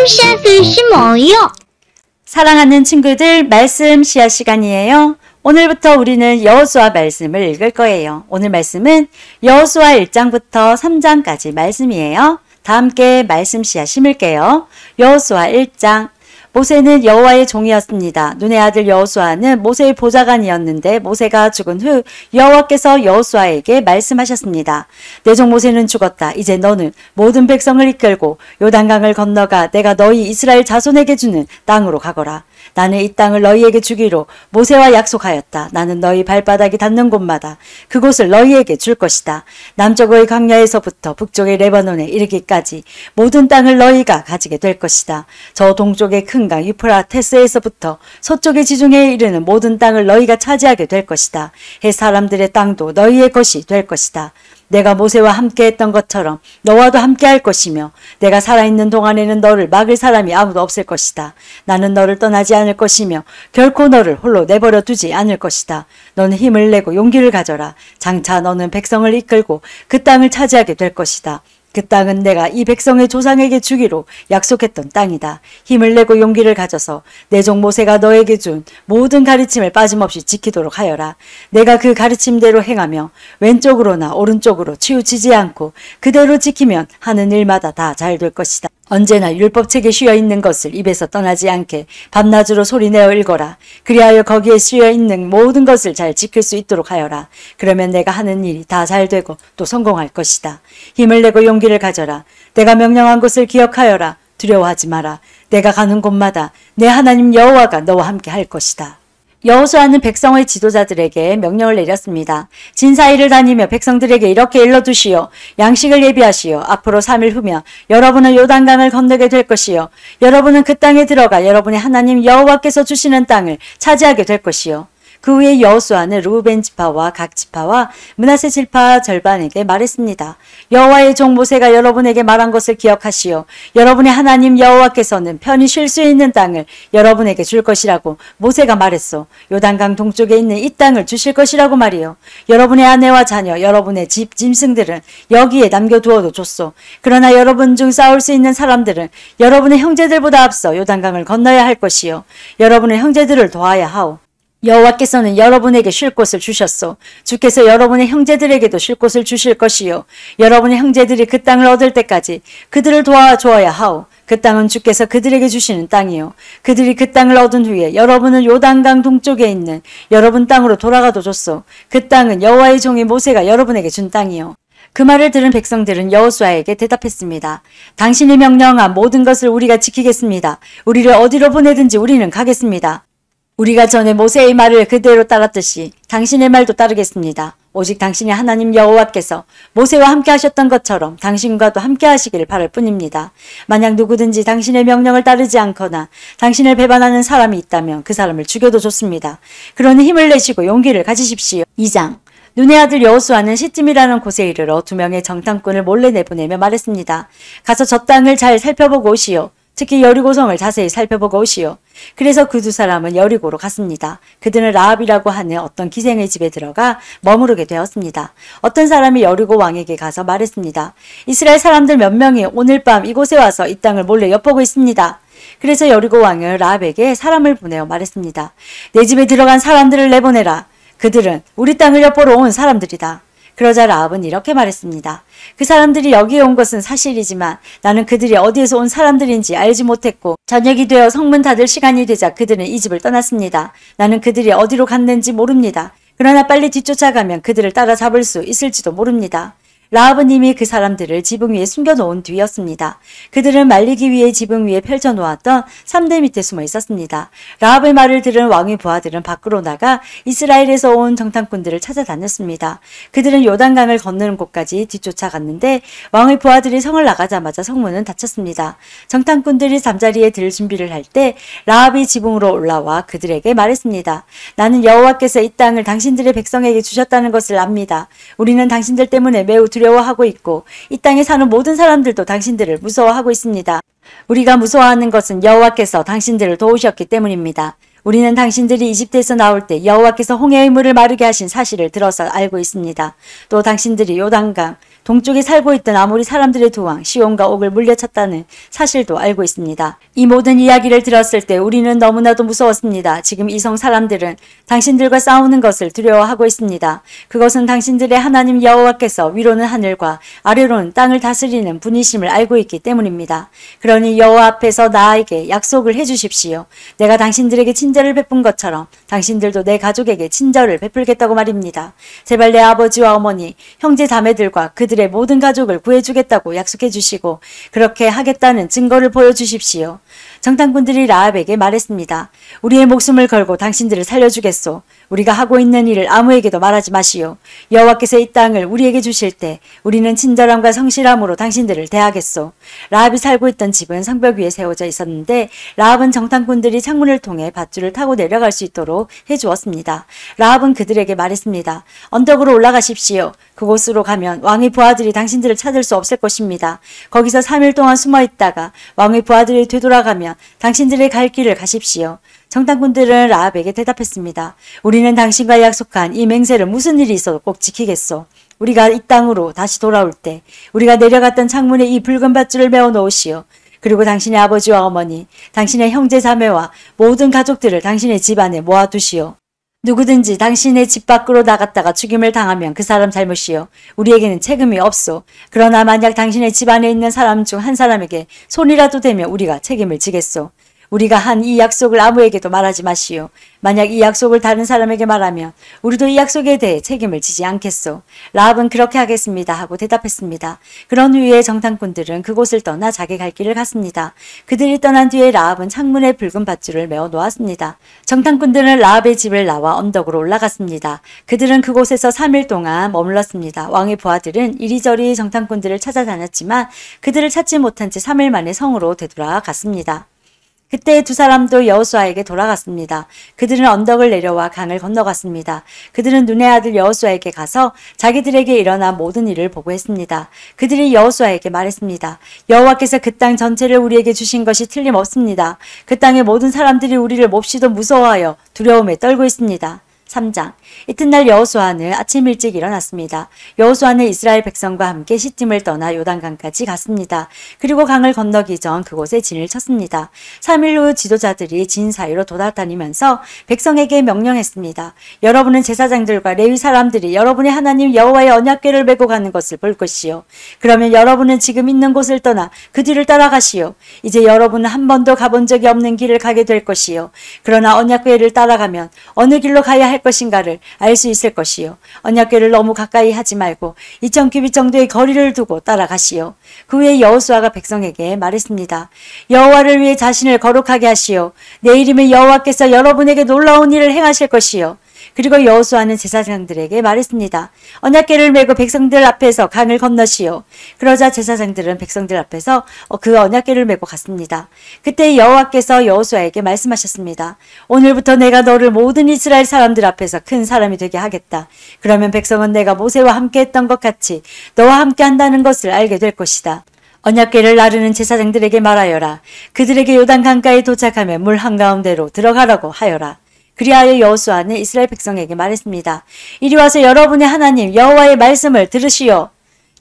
是什么哟？ 사랑하는 친구들, 말씀 씨앗 시간이에요. 오늘부터 우리는 여호수아 말씀을 읽을 거예요. 오늘 말씀은 여호수아 1장부터 3장까지 말씀이에요. 다 함께 말씀 씨앗 심을게요. 여호수아 1장. 모세는 여호와의 종이었습니다. 눈의 아들 여호수아는 모세의 보좌관이었는데 모세가 죽은 후 여호와께서 여호수아에게 말씀하셨습니다. 내 종 모세는 죽었다. 이제 너는 모든 백성을 이끌고 요단강을 건너가 내가 너희 이스라엘 자손에게 주는 땅으로 가거라. 나는 이 땅을 너희에게 주기로 모세와 약속하였다. 나는 너희 발바닥이 닿는 곳마다 그곳을 너희에게 줄 것이다. 남쪽의 광야에서부터 북쪽의 레바논에 이르기까지 모든 땅을 너희가 가지게 될 것이다. 저 동쪽의 큰 강 유프라테스에서부터 서쪽의 지중해에 이르는 모든 땅을 너희가 차지하게 될 것이다. 해 사람들의 땅도 너희의 것이 될 것이다. 내가 모세와 함께 했던 것처럼 너와도 함께 할 것이며 내가 살아있는 동안에는 너를 막을 사람이 아무도 없을 것이다. 나는 너를 떠나지 않을 것이며 결코 너를 홀로 내버려 두지 않을 것이다. 너는 힘을 내고 용기를 가져라. 장차 너는 백성을 이끌고 그 땅을 차지하게 될 것이다. 그 땅은 내가 이 백성의 조상에게 주기로 약속했던 땅이다. 힘을 내고 용기를 가져서 내 종 모세가 너에게 준 모든 가르침을 빠짐없이 지키도록 하여라. 내가 그 가르침대로 행하며 왼쪽으로나 오른쪽으로 치우치지 않고 그대로 지키면 하는 일마다 다 잘 될 것이다. 언제나 율법책에 쉬어 있는 것을 입에서 떠나지 않게 밤낮으로 소리내어 읽어라. 그리하여 거기에 쉬어 있는 모든 것을 잘 지킬 수 있도록 하여라. 그러면 내가 하는 일이 다 잘 되고 또 성공할 것이다. 힘을 내고 용기를 가져라. 내가 명령한 것을 기억하여라. 두려워하지 마라. 내가 가는 곳마다 내 하나님 여호와가 너와 함께 할 것이다. 여호수아는 백성의 지도자들에게 명령을 내렸습니다. 진사이를 다니며 백성들에게 이렇게 일러두시오. 양식을 예비하시오. 앞으로 3일 후면 여러분은 요단강을 건너게 될 것이요. 여러분은 그 땅에 들어가 여러분의 하나님 여호와께서 주시는 땅을 차지하게 될 것이요. 그 후에 여호수아는 르우벤 지파와 각 지파와 므낫세 지파 절반에게 말했습니다. 여호와의 종 모세가 여러분에게 말한 것을 기억하시오. 여러분의 하나님 여호와께서는 편히 쉴 수 있는 땅을 여러분에게 줄 것이라고 모세가 말했소. 요단강 동쪽에 있는 이 땅을 주실 것이라고 말이요. 여러분의 아내와 자녀, 여러분의 집, 짐승들은 여기에 남겨두어도 좋소. 그러나 여러분 중 싸울 수 있는 사람들은 여러분의 형제들보다 앞서 요단강을 건너야 할 것이요. 여러분의 형제들을 도와야 하오. 여호와께서는 여러분에게 쉴 곳을 주셨소. 주께서 여러분의 형제들에게도 쉴 곳을 주실 것이요. 여러분의 형제들이 그 땅을 얻을 때까지 그들을 도와주어야 하오. 그 땅은 주께서 그들에게 주시는 땅이요. 그들이 그 땅을 얻은 후에 여러분은 요단강 동쪽에 있는 여러분 땅으로 돌아가도 좋소. 그 땅은 여호와의 종이 모세가 여러분에게 준 땅이요. 그 말을 들은 백성들은 여호수아에게 대답했습니다. 당신이 명령한 모든 것을 우리가 지키겠습니다. 우리를 어디로 보내든지 우리는 가겠습니다. 우리가 전에 모세의 말을 그대로 따랐듯이 당신의 말도 따르겠습니다. 오직 당신의 하나님 여호와께서 모세와 함께 하셨던 것처럼 당신과도 함께 하시기를 바랄 뿐입니다. 만약 누구든지 당신의 명령을 따르지 않거나 당신을 배반하는 사람이 있다면 그 사람을 죽여도 좋습니다. 그러니 힘을 내시고 용기를 가지십시오. 2장. 눈의 아들 여호수아는 시딤이라는 곳에 이르러 2명의 정탐꾼을 몰래 내보내며 말했습니다. 가서 저 땅을 잘 살펴보고 오시오. 특히 여리고성을 자세히 살펴보고 오시오. 그래서 그 두 사람은 여리고로 갔습니다. 그들은 라합이라고 하는 어떤 기생의 집에 들어가 머무르게 되었습니다. 어떤 사람이 여리고 왕에게 가서 말했습니다. 이스라엘 사람들 몇 명이 오늘 밤 이곳에 와서 이 땅을 몰래 엿보고 있습니다. 그래서 여리고 왕은 라합에게 사람을 보내어 말했습니다. 내 집에 들어간 사람들을 내보내라. 그들은 우리 땅을 엿보러 온 사람들이다. 그러자 라합은 이렇게 말했습니다. 그 사람들이 여기에 온 것은 사실이지만 나는 그들이 어디에서 온 사람들인지 알지 못했고 저녁이 되어 성문 닫을 시간이 되자 그들은 이 집을 떠났습니다. 나는 그들이 어디로 갔는지 모릅니다. 그러나 빨리 뒤쫓아가면 그들을 따라잡을 수 있을지도 모릅니다. 라합은 이미 그 사람들을 지붕 위에 숨겨놓은 뒤였습니다. 그들은 말리기 위해 지붕 위에 펼쳐놓았던 삼대 밑에 숨어 있었습니다. 라합의 말을 들은 왕의 부하들은 밖으로 나가 이스라엘에서 온 정탐꾼들을 찾아다녔습니다. 그들은 요단강을 건너는 곳까지 뒤쫓아갔는데 왕의 부하들이 성을 나가자마자 성문은 닫혔습니다. 정탐꾼들이 잠자리에 들 준비를 할 때 라합이 지붕으로 올라와 그들에게 말했습니다. 나는 여호와께서 이 땅을 당신들의 백성에게 주셨다는 것을 압니다. 우리는 당신들 때문에 매우 두려워하고 있고 이 땅에 사는 모든 사람들도 당신들을 무서워하고 있습니다. 우리가 무서워하는 것은 여호와께서 당신들을 도우셨기 때문입니다. 우리는 당신들이 이집트에서 나올 때 여호와께서 홍해의 물을 마르게 하신 사실을 들어서 알고 있습니다. 또 당신들이 요단강 동쪽에 살고 있던 아모리 사람들의 두 왕 시온과 옥을 물려쳤다는 사실도 알고 있습니다. 이 모든 이야기를 들었을 때 우리는 너무나도 무서웠습니다. 지금 이성 사람들은 당신들과 싸우는 것을 두려워하고 있습니다. 그것은 당신들의 하나님 여호와께서 위로는 하늘과 아래로는 땅을 다스리는 분이심을 알고 있기 때문입니다. 그러니 여호와 앞에서 나에게 약속을 해주십시오. 내가 당신들에게 친절을 베푼 것처럼 당신들도 내 가족에게 친절을 베풀겠다고 말입니다. 제발 내 아버지와 어머니, 형제 자매들과 그들의 모든 가족을 구해주겠다고 약속해 주시고 그렇게 하겠다는 증거를 보여주십시오. 정탐꾼들이 라합에게 말했습니다. 우리의 목숨을 걸고 당신들을 살려주겠소. 우리가 하고 있는 일을 아무에게도 말하지 마시오. 여호와께서 이 땅을 우리에게 주실 때 우리는 친절함과 성실함으로 당신들을 대하겠소. 라합이 살고 있던 집은 성벽 위에 세워져 있었는데 라합은 정탐꾼들이 창문을 통해 밧줄을 타고 내려갈 수 있도록 해주었습니다. 라합은 그들에게 말했습니다. 언덕으로 올라가십시오. 그곳으로 가면 왕의 부하들이 당신들을 찾을 수 없을 것입니다. 거기서 3일 동안 숨어 있다가 왕의 부하들이 되돌아가면 당신들의 갈 길을 가십시오. 정탐꾼들은 라합에게 대답했습니다. 우리는 당신과 약속한 이 맹세를 무슨 일이 있어도 꼭 지키겠소. 우리가 이 땅으로 다시 돌아올 때 우리가 내려갔던 창문에 이 붉은 밧줄을 메어 놓으시오. 그리고 당신의 아버지와 어머니, 당신의 형제 자매와 모든 가족들을 당신의 집 안에 모아두시오. 누구든지 당신의 집 밖으로 나갔다가 죽임을 당하면 그 사람 잘못이요. 우리에게는 책임이 없소. 그러나 만약 당신의 집 안에 있는 사람 중 한 사람에게 손이라도 대면 우리가 책임을 지겠소. 우리가 한 이 약속을 아무에게도 말하지 마시오. 만약 이 약속을 다른 사람에게 말하면 우리도 이 약속에 대해 책임을 지지 않겠소. 라합은 그렇게 하겠습니다 하고 대답했습니다. 그런 후에 정탐꾼들은 그곳을 떠나 자기 갈 길을 갔습니다. 그들이 떠난 뒤에 라합은 창문에 붉은 밧줄을 메어 놓았습니다. 정탐꾼들은 라합의 집을 나와 언덕으로 올라갔습니다. 그들은 그곳에서 3일 동안 머물렀습니다. 왕의 부하들은 이리저리 정탐꾼들을 찾아다녔지만 그들을 찾지 못한 채 3일 만에 성으로 되돌아갔습니다. 그때 두 사람도 여호수아에게 돌아갔습니다. 그들은 언덕을 내려와 강을 건너갔습니다. 그들은 눈의 아들 여호수아에게 가서 자기들에게 일어난 모든 일을 보고했습니다. 그들이 여호수아에게 말했습니다. 여호와께서 그 땅 전체를 우리에게 주신 것이 틀림없습니다. 그 땅의 모든 사람들이 우리를 몹시도 무서워하여 두려움에 떨고 있습니다. 3장. 이튿날 여호수아는 아침 일찍 일어났습니다. 여호수아는 이스라엘 백성과 함께 시팀을 떠나 요단강까지 갔습니다. 그리고 강을 건너기 전 그곳에 진을 쳤습니다. 3일 후 지도자들이 진 사이로 돌아다니면서 백성에게 명령했습니다. 여러분은 제사장들과 레위 사람들이 여러분의 하나님 여호와의 언약궤를 메고 가는 것을 볼 것이요. 그러면 여러분은 지금 있는 곳을 떠나 그 뒤를 따라가시오. 이제 여러분은 한 번도 가본 적이 없는 길을 가게 될 것이요. 그러나 언약궤를 따라가면 어느 길로 가야 할 것인가를 알 수 있을 것이요. 언약궤를 너무 가까이 하지 말고 2000규빗 정도의 거리를 두고 따라가시오. 그 후에 여호수아가 백성에게 말했습니다. 여호와를 위해 자신을 거룩하게 하시오. 내일이면 여호와께서 여러분에게 놀라운 일을 행하실 것이요. 그리고 여호수아는 제사장들에게 말했습니다. 언약궤를 메고 백성들 앞에서 강을 건너시오. 그러자 제사장들은 백성들 앞에서 그 언약궤를 메고 갔습니다. 그때 여호와께서 여호수아에게 말씀하셨습니다. 오늘부터 내가 너를 모든 이스라엘 사람들 앞에서 큰 사람이 되게 하겠다. 그러면 백성은 내가 모세와 함께 했던 것 같이 너와 함께 한다는 것을 알게 될 것이다. 언약궤를 나르는 제사장들에게 말하여라. 그들에게 요단 강가에 도착하면 물 한가운데로 들어가라고 하여라. 그리하여 여호수아는 이스라엘 백성에게 말했습니다. 이리 와서 여러분의 하나님 여호와의 말씀을 들으시오.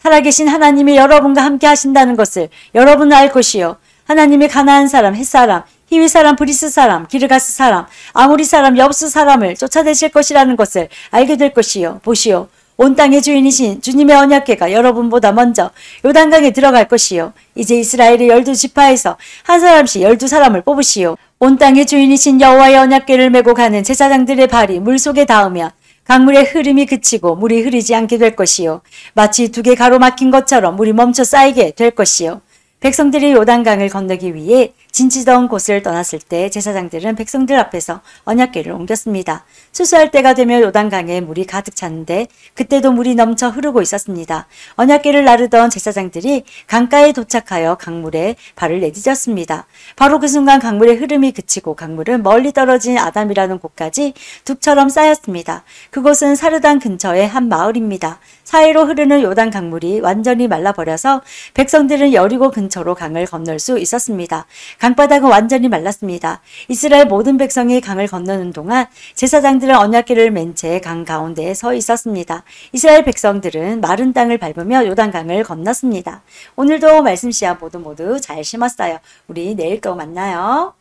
살아계신 하나님이 여러분과 함께 하신다는 것을 여러분은 알 것이요. 하나님이 가나안 사람, 헷 사람, 히위 사람, 브리스 사람, 기르가스 사람, 아모리 사람, 여부스 사람을 쫓아내실 것이라는 것을 알게 될 것이요. 보시오. 온 땅의 주인이신 주님의 언약궤가 여러분보다 먼저 요단강에 들어갈 것이요. 이제 이스라엘의 12지파에서 한 사람씩 12사람을 뽑으시오. 온 땅의 주인이신 여호와의 언약궤를 메고 가는 제사장들의 발이 물속에 닿으면 강물의 흐름이 그치고 물이 흐르지 않게 될 것이요. 마치 두 개 가로막힌 것처럼 물이 멈춰 쌓이게 될 것이요. 백성들이 요단강을 건너기 위해 진치던 곳을 떠났을 때 제사장들은 백성들 앞에서 언약궤를 옮겼습니다. 수수할 때가 되면 요단강에 물이 가득 찼는데 그때도 물이 넘쳐 흐르고 있었습니다. 언약궤를 나르던 제사장들이 강가에 도착하여 강물에 발을 내디뎠습니다. 바로 그 순간 강물의 흐름이 그치고 강물은 멀리 떨어진 아담이라는 곳까지 둑처럼 쌓였습니다. 그곳은 사르단 근처의 한 마을입니다. 사이로 흐르는 요단 강물이 완전히 말라버려서 백성들은 여리고 근처로 강을 건널 수 있었습니다. 강바닥은 완전히 말랐습니다. 이스라엘 모든 백성이 강을 건너는 동안 제사장들은 언약궤를 맨 채 강 가운데에 서 있었습니다. 이스라엘 백성들은 마른 땅을 밟으며 요단강을 건넜습니다. 오늘도 말씀 씨앗 모두 잘 심었어요. 우리 내일 또 만나요.